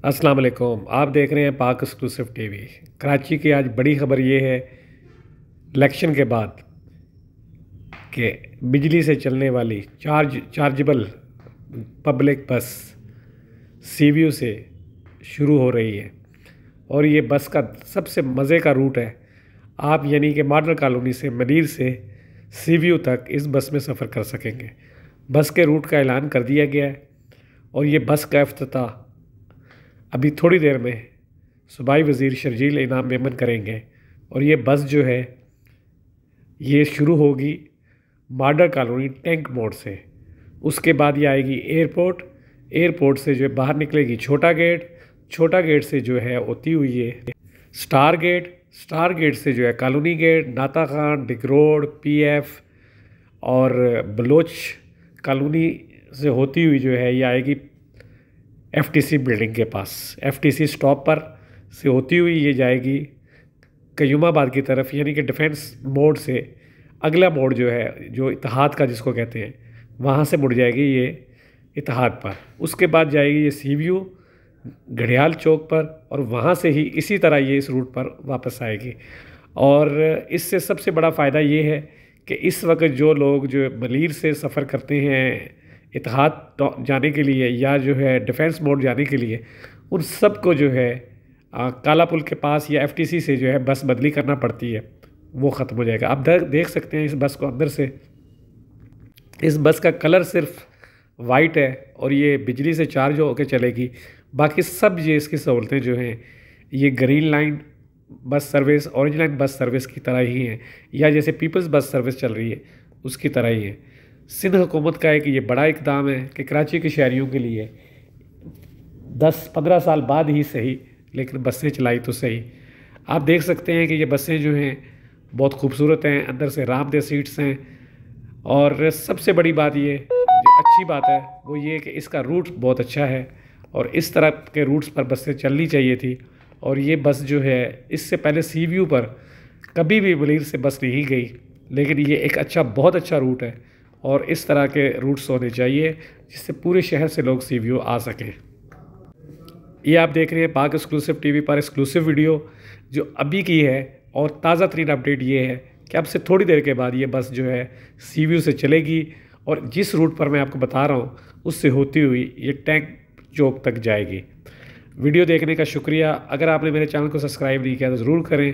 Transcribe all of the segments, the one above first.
अस्सलाम वालेकुम। आप देख रहे हैं पाक एक्सक्लूसिव टीवी। कराची की आज बड़ी खबर ये है इलेक्शन के बाद कि बिजली से चलने वाली चार्जेबल पब्लिक बस सीवीयू से शुरू हो रही है और ये बस का सबसे मज़े का रूट है। आप यानी कि मॉडल कॉलोनी से मनीर से सीवीयू तक इस बस में सफ़र कर सकेंगे। बस के रूट का ऐलान कर दिया गया है और ये बस का इफ्तिताह अभी थोड़ी देर में सूबाई वज़ीर शर्जील इनाम मेमन करेंगे और ये बस जो है ये शुरू होगी मॉडल कॉलोनी टैंक मोड़ से। उसके बाद ये आएगी एयरपोर्ट से जो है बाहर निकलेगी छोटा गेट से जो है होती हुई है स्टार गेट से जो है कॉलोनी गेट, नाता खान, डिग रोड, पीएफ और बलोच कॉलोनी से होती हुई जो है ये आएगी एफटीसी बिल्डिंग के पास। एफटीसी स्टॉप पर से होती हुई ये जाएगी कयूमाबाद की तरफ, यानी कि डिफेंस मोड़ से अगला मोड़ जो है जो इत्तेहाद का जिसको कहते हैं वहाँ से मुड़ जाएगी ये इत्तेहाद पर। उसके बाद जाएगी ये सीवीयू घड़ियाल चौक पर और वहाँ से ही इसी तरह ये इस रूट पर वापस आएगी। और इससे सबसे बड़ा फ़ायदा ये है कि इस वक्त जो लोग जो मलीर से सफ़र करते हैं इत्तेहाद जाने के लिए या जो है डिफेंस मोड जाने के लिए, उन सब को जो है काला पुल के पास या एफटीसी से जो है बस बदली करना पड़ती है, वो ख़त्म हो जाएगा। आप देख सकते हैं इस बस को अंदर से। इस बस का कलर सिर्फ वाइट है और ये बिजली से चार्ज होकर चलेगी। बाकी सब ये इसकी सहूलतें जो हैं ये green line bus service, orange line bus service की तरह ही हैं, या जैसे पीपल्स बस सर्विस चल रही है उसकी तरह ही है। सिंध हुकूमत का एक ये बड़ा इक़दाम है कि कराची के शहरियों के लिए 10-15 साल बाद ही सही लेकिन बसें चलाई तो सही। आप देख सकते हैं कि ये बसें जो हैं बहुत खूबसूरत हैं, अंदर से आरामदेह सीट्स हैं और सबसे बड़ी बात ये जो अच्छी बात है वो ये कि इसका रूट बहुत अच्छा है और इस तरह के रूट्स पर बसें चलनी चाहिए थी। और ये बस जो है इससे पहले सीवीयू पर कभी भी मलीर से बस नहीं गई, लेकिन ये एक बहुत अच्छा रूट है और इस तरह के रूट्स होने चाहिए जिससे पूरे शहर से लोग सीवीयू आ सकें। ये आप देख रहे हैं पाक एक्सक्लूसिव टीवी पर एक्सक्लूसिव वीडियो जो अभी की है और ताज़ा तरीन अपडेट ये है कि अब से थोड़ी देर के बाद ये बस जो है सीवीयू से चलेगी और जिस रूट पर मैं आपको बता रहा हूँ उससे होती हुई ये टैंक चौक तक जाएगी। वीडियो देखने का शुक्रिया। अगर आपने मेरे चैनल को सब्सक्राइब नहीं किया तो ज़रूर करें।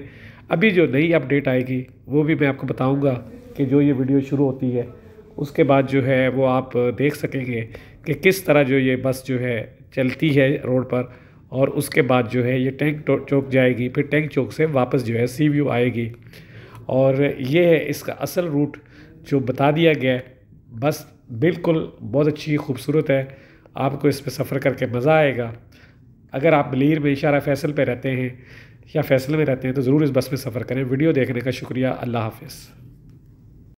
अभी जो नई अपडेट आएगी वो भी मैं आपको बताऊँगा कि जो ये वीडियो शुरू होती है उसके बाद जो है वो आप देख सकेंगे कि किस तरह जो ये बस जो है चलती है रोड पर और उसके बाद जो है ये टैंक चौक जाएगी, फिर टैंक चौक से वापस जो है सीवीयू आएगी। और ये है इसका असल रूट जो बता दिया गया है। बस बिल्कुल बहुत अच्छी खूबसूरत है, आपको इस पर सफ़र करके मज़ा आएगा। अगर आप मलीर में इशारा फैसल पे रहते हैं या फैसल में रहते हैं तो ज़रूर इस बस में सफ़र करें। वीडियो देखने का शुक्रिया। अल्लाह हाफ़िज़।